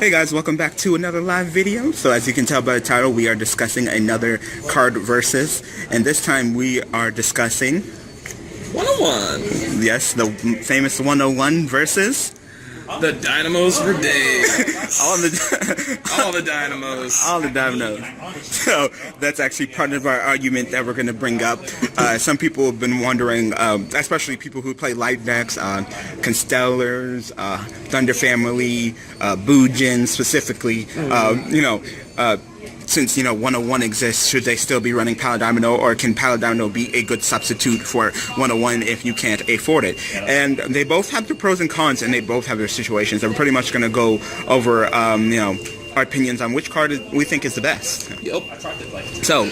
Hey guys, welcome back to another live video. So as you can tell by the title, we are discussing another card versus, and this time we are discussing 101. Yes, the famous 101 versus the Dynamos for days. all the Dynamos. All the Dynamos. So that's actually part of our argument that we're going to bring up. Some people have been wondering, especially people who play light decks, Constellars, Thunder Family, Boojin specifically, since 101 exists, should they still be running Paladynamo, or can Paladynamo be a good substitute for 101 if you can't afford it? And they both have their pros and cons, and they both have their situations. And we're pretty much going to go over, our opinions on which card we think is the best. Yep. So,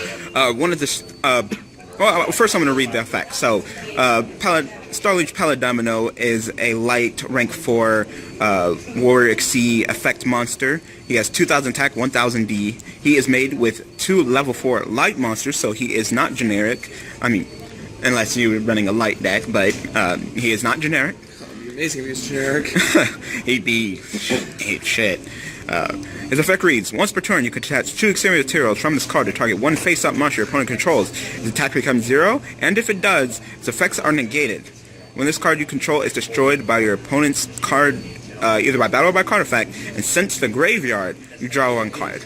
one of the well, first I'm going to read the effect. So, Starliege Paladynamo is a light rank 4 Warrior XC effect monster. He has 2000 attack, 1000 D. He is made with 2 level 4 light monsters, so he is not generic. I mean, unless you're running a light deck, but he is not generic. It'd be amazing if he was generic. He'd be shit. His effect reads, once per turn you can attach 2 exterior materials from this card to target one face-up monster your opponent controls. His attack becomes 0, and if it does, its effects are negated. When this card you control is destroyed by your opponent's card, either by battle or by card effect, and sent to the graveyard, you draw 1 card.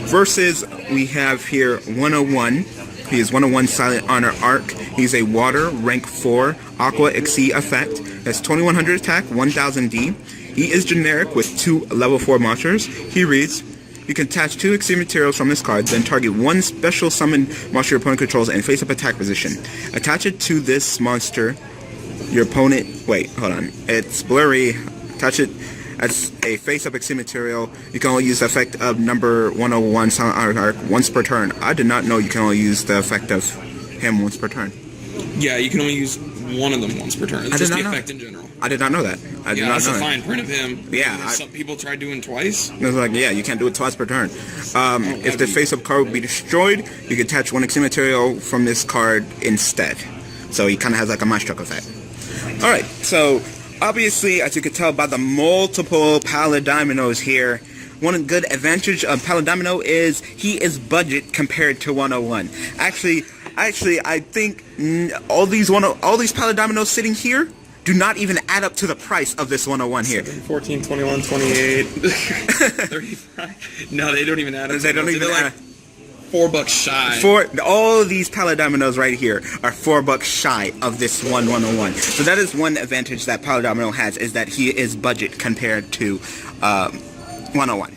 Versus, we have here 101. He is 101 Silent Honor ARK. He's a water, rank 4, Aqua XC effect. Has 2100 attack, 1000 D. He is generic with 2 level 4 monsters. He reads, you can attach 2 XC materials from this card, then target 1 special summon monster your opponent controls in face-up attack position. Attach it to this monster. Your opponent... Wait, hold on. It's blurry. Attach it as a face-up XC material. You can only use the effect of number 101 Silent Honor ARK once per turn. I did not know you can only use the effect of him once per turn. Yeah, you can only use one of them once per turn. It's just the effect in general. I did not know that. That's a fine print of him. Yeah. Some people try doing twice. It was like, yeah, you can't do it twice per turn. If the face-up card would be destroyed, you can attach 1 XC material from this card instead. So he kind of has like a mind struck effect. Alright, so obviously, as you can tell by the multiple Paladynamos here, one good advantage of Paladynamo is he is budget compared to 101. Actually, I think all these Paladynamos sitting here do not even add up to the price of this 101 here. 7, 14, 21, 28, 35. No, they don't even add up. They don't even add up. $4 shy. All these Paladynamos right here are $4 shy of this 101. So that is one advantage that Paladynamo has, is that he is budget compared to 101.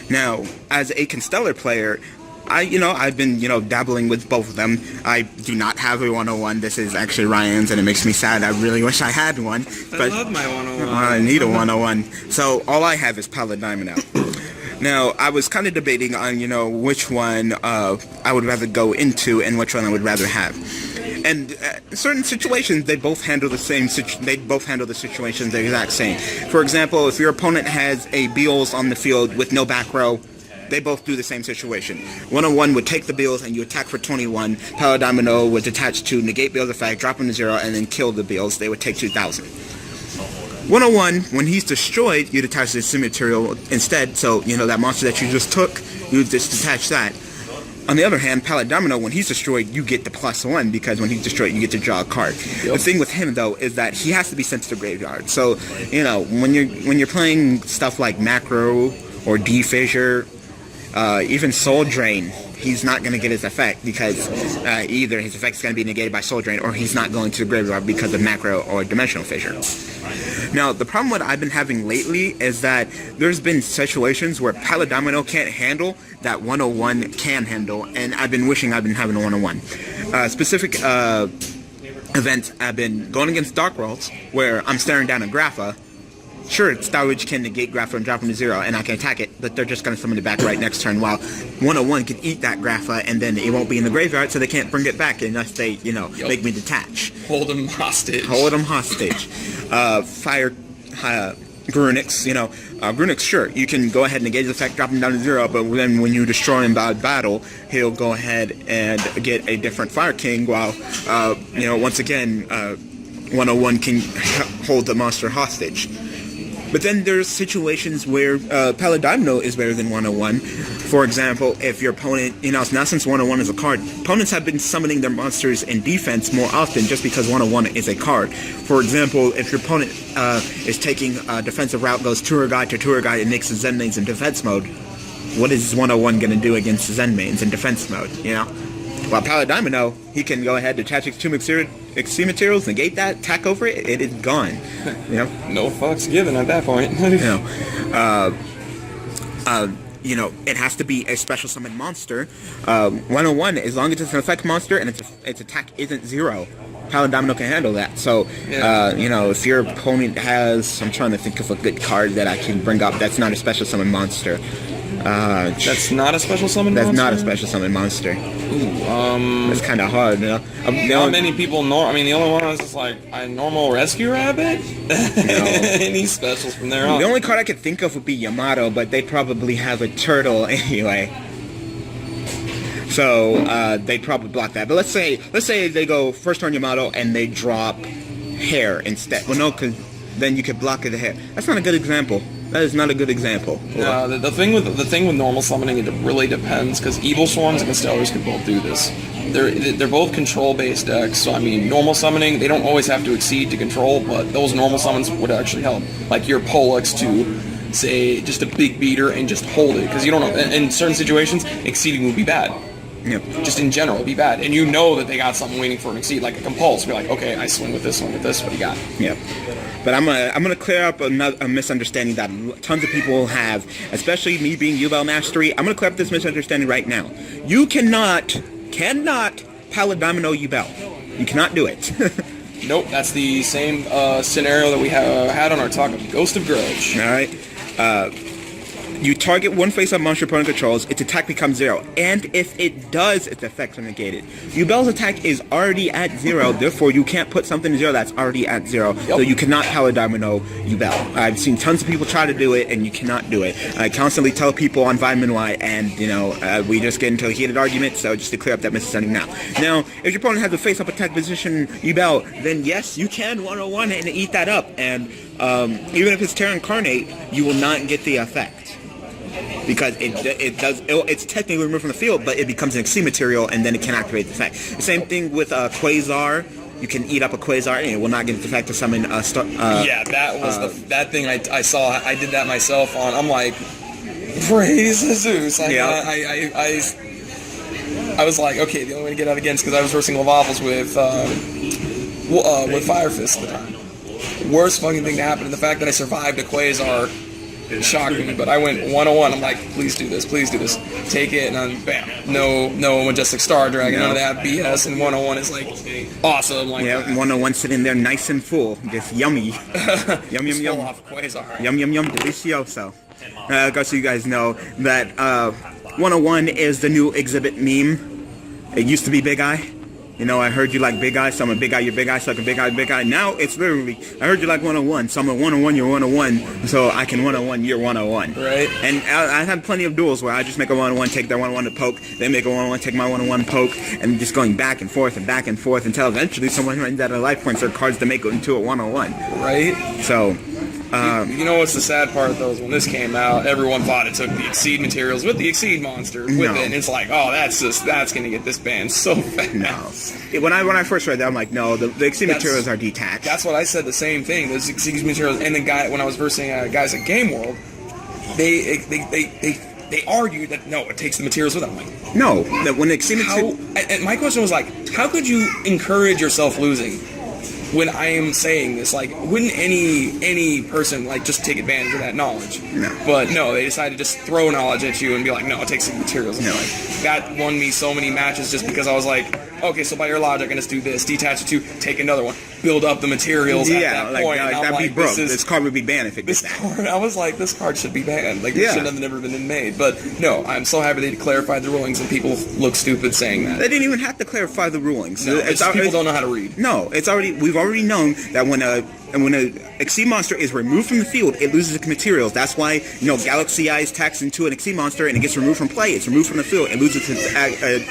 Now, as a Constellar player, I've been, dabbling with both of them. I do not have a 101. This is actually Ryan's, and it makes me sad. I really wish I had one. But I love my 101. I need a 101. So all I have is Paladynamo. Now, I was kind of debating on, which one I would rather go into and which one I would rather have. And in certain situations, they both handle the same. They both handle the situations the exact same. For example, if your opponent has a Beals on the field with no back row, they both do the same situation. 101 would take the Beals and you attack for 21. Paladynamo would attach to negate Beals effect, drop them to 0, and then kill the Beals. They would take 2,000. 101, when he's destroyed, you'd attach this material instead. So, that monster that you just took, you just detach that. On the other hand, Paladynamo, when he's destroyed, you get the +1, because when he's destroyed, you get to draw a card. Yep. The thing with him, though, is that he has to be sent to the graveyard. So, when you're playing stuff like Macro or D-Fissure, even Soul Drain, he's not going to get his effect, because either his effect is going to be negated by Soul Drain, or he's not going to the graveyard because of Macro or Dimensional Fissure. Now, the problem what I've been having lately is that there's been situations where Paladynamo can't handle that 101 can handle, and I've been wishing I've been having a 101. Specific events, I've been going against Dark Worlds, where I'm staring down a Grapha. Sure, Starliege can negate Grapha and drop him to 0, and I can attack it, but they're just going to summon it back right next turn, while 101 can eat that Grapha, and then it won't be in the graveyard, so they can't bring it back unless they, make me detach. Hold them hostage. Hold them hostage. Fire Grunix, Grunix, sure, you can go ahead and negate his effect, drop him down to 0, but then when you destroy him by battle, he'll go ahead and get a different Fire King, while, once again, 101 can hold the monster hostage. But then there's situations where Paladynamo is better than 101. For example, if your opponent, now since 101 is a card, opponents have been summoning their monsters in defense more often just because 101 is a card. For example, if your opponent is taking a defensive route, goes Tour Guide to Tour Guide and makes the Zen mains in defense mode, what is 101 going to do against the Zen mains in defense mode, While Paladynamo, he can go ahead, detach Extreme Materials, negate that, attack over it, it is gone. No fucks given at that point. It has to be a special summon monster. 101, as long as it's an effect monster and its attack isn't 0, Paladynamo can handle that. So, if your opponent has, I'm trying to think of a good card that I can bring up that's not a special summon monster. That's not a special summon monster? That's not a special summon monster. Ooh, it's kind of hard, Not many people know. The only one was just like a normal rescue rabbit. Any specials from there on. The only card I could think of would be Yamato, but they probably have a turtle anyway. So they'd probably block that. But let's say they go first turn Yamato and they drop hair instead. Well, no, because then you could block the hair. That's not a good example. That is not a good example. No, the thing with normal summoning, it really depends, because Evil Swarms and Constellars can both do this. They're both control-based decks, so normal summoning, they don't always have to exceed to control, but those normal summons would actually help. Like your Pollux to, say, just a big beater and just hold it, because you don't know, in certain situations, exceeding would be bad. Yep. Just in general, it'd be bad. And that they got something waiting for an exceed, like a Compulse. Be like, okay, I swing with this, what do you got? Yep. But I'm gonna clear up a misunderstanding that tons of people have, especially me being Yubel Mastery. I'm gonna clear up this misunderstanding right now. You cannot Paladynamo Yubel. You cannot do it. Nope, that's the same scenario that we had on our talk of Ghost of Grudge. All right. You target one face-up monster opponent controls, its attack becomes 0. And if it does, its effects are negated. Yubel's attack is already at 0, therefore you can't put something to 0 that's already at 0. Yep. So you cannot Paladynamo Yubel. I've seen tons of people try to do it, and you cannot do it. I constantly tell people on Vitamin Y, and, we just get into a heated argument, so just to clear up that misunderstanding now. Now, if your opponent has a face-up attack position Yubel, then yes, you can 101 and eat that up, and even if it's Terra Incarnate, you will not get the effect. Because it's technically removed from the field, but it becomes an Exceed material, and then it can activate the effect. The same thing with Quasar. You can eat up a Quasar, and it will not get the effect to summon yeah, that was that thing I saw. I did that myself on. I'm like, praise Zeus. I was like, okay, the only way to get out again is because I was versing Lavavels with Fire Fist at the time. Worst fucking thing to happen, and the fact that I survived a Quasar shocked me, but I went 101. I'm like, please do this, take it, and then bam, no Majestic Star Dragon, none of that BS, and 101 is like awesome. Like, yeah, 101 sitting there nice and full, just yummy, yum, off Quasar. Yum, delicioso. So you guys know that 101 is the new exhibit meme. It used to be Big Eye. I heard you like Big Eye, so I'm a Big Eye, you're Big Eye, so I can Big Eye. Now it's literally, I heard you like 101, so I'm a 101, you're 101, so I can 101, you're 101. Right. And I have plenty of duels where I just make a 101, take their 101 to poke, they make a 101, take my 101 poke, and just going back and forth until eventually someone runs out of life points or cards to make it into a 101. Right. So... you know what's the sad part though is when this came out, everyone thought it took the Exceed materials with the Exceed monsters with it, and it's like, oh, that's gonna get this banned so fast. No. When I first read that, I'm like, no, the Exceed materials are detached. That's what I said. The same thing. Those Exceed materials, and the guy when I was versing guys at Game World, they argued that no, it takes the materials with it. I'm like, no, that when the Exceed materials. And my question was like, how could you encourage yourself losing? When I am saying this, like, wouldn't any person, like, just take advantage of that knowledge? No. But, no, they decided to just throw knowledge at you and be like, no, it takes the materials. No. Like, that won me so many matches just because I was like, okay, so by your logic, I'm going to do this, detach it to, take another one, build up the materials at that point. That'd be broke. This card would be banned if it did that. I was like, this card should be banned. Like, this should have never been made. But, no, I'm so happy they clarified the rulings and people look stupid saying that. They didn't even have to clarify the rulings. No, people don't know how to read. No, we've already known that when a Exceed monster is removed from the field, it loses its materials. That's why, Galaxy Eyes attacks into an Exceed monster and it gets removed from play. It's removed from the field. It loses its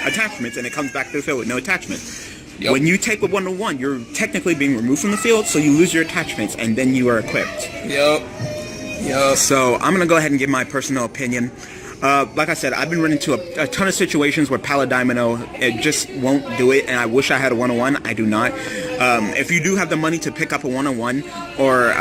attachments and it comes back to the field with no attachments. Yep. When you take a 1-1, you're technically being removed from the field, so you lose your attachments and then you are equipped. Yep. Yeah. So I'm going to go ahead and give my personal opinion. Like I said, I've been running into a ton of situations where Paladynamo, it just won't do it, and I wish I had a 101. I do not. If you do have the money to pick up a 101, or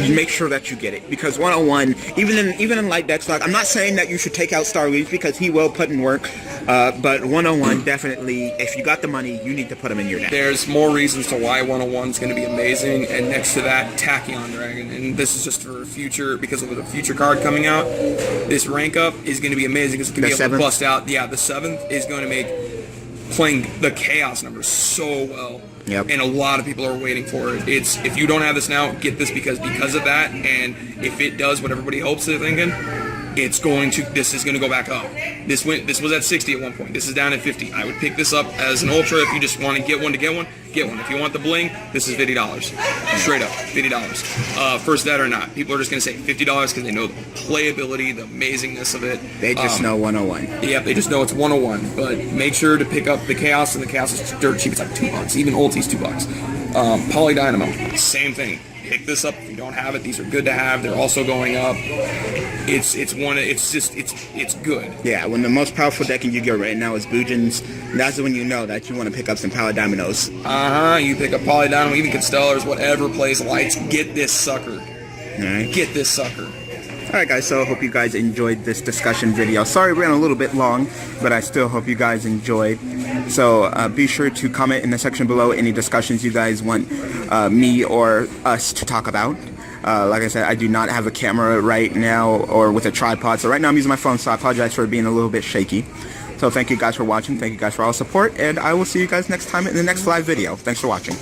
you make sure that you get it, because 101, even in light deck stock, I'm not saying that you should take out Starliege because he will put in work, but 101 definitely, if you got the money, you need to put him in your deck. There's more reasons to why 101 is going to be amazing, and next to that, Tachyon Dragon, and this is just for future, because of the future card coming out. This rank up is going to be amazing because it's going to be able to bust out. Yeah, the 7th is going to make playing the Chaos numbers so well. Yep. And a lot of people are waiting for it. It's, if you don't have this now, get this because of that. And if it does what everybody hopes they're thinking, it's going to. This is going to go back up. This was at 60 at one point. This is down at 50. I would pick this up as an ultra if you just want to get one. Get one. If you want the bling, this is $50. Straight up, $50. First that or not. People are just going to say $50 because they know the playability, the amazingness of it. They just know 101. Yep, they just know it's 101. But make sure to pick up the Chaos, and the Chaos is dirt cheap. It's like $2. Even Ulti's $2. Polydynamo, same thing. Pick this up if you don't have it. These are good to have. They're also going up. It's good. Yeah, when the most powerful deck in Yu-Gi-Oh right now is Bujins, that's when you know that you want to pick up some Paladynamos. You pick up Polydynamo, even Constellars, whatever plays lights. Get this sucker. Alright. Get this sucker. Alright guys, so I hope you guys enjoyed this discussion video. Sorry it ran a little bit long, but I still hope you guys enjoyed. So be sure to comment in the section below any discussions you guys want me or us to talk about. Like I said, I do not have a camera right now or with a tripod, so right now I'm using my phone, so I apologize for being a little bit shaky. So thank you guys for watching, thank you guys for all the support, and I will see you guys next time in the next live video. Thanks for watching.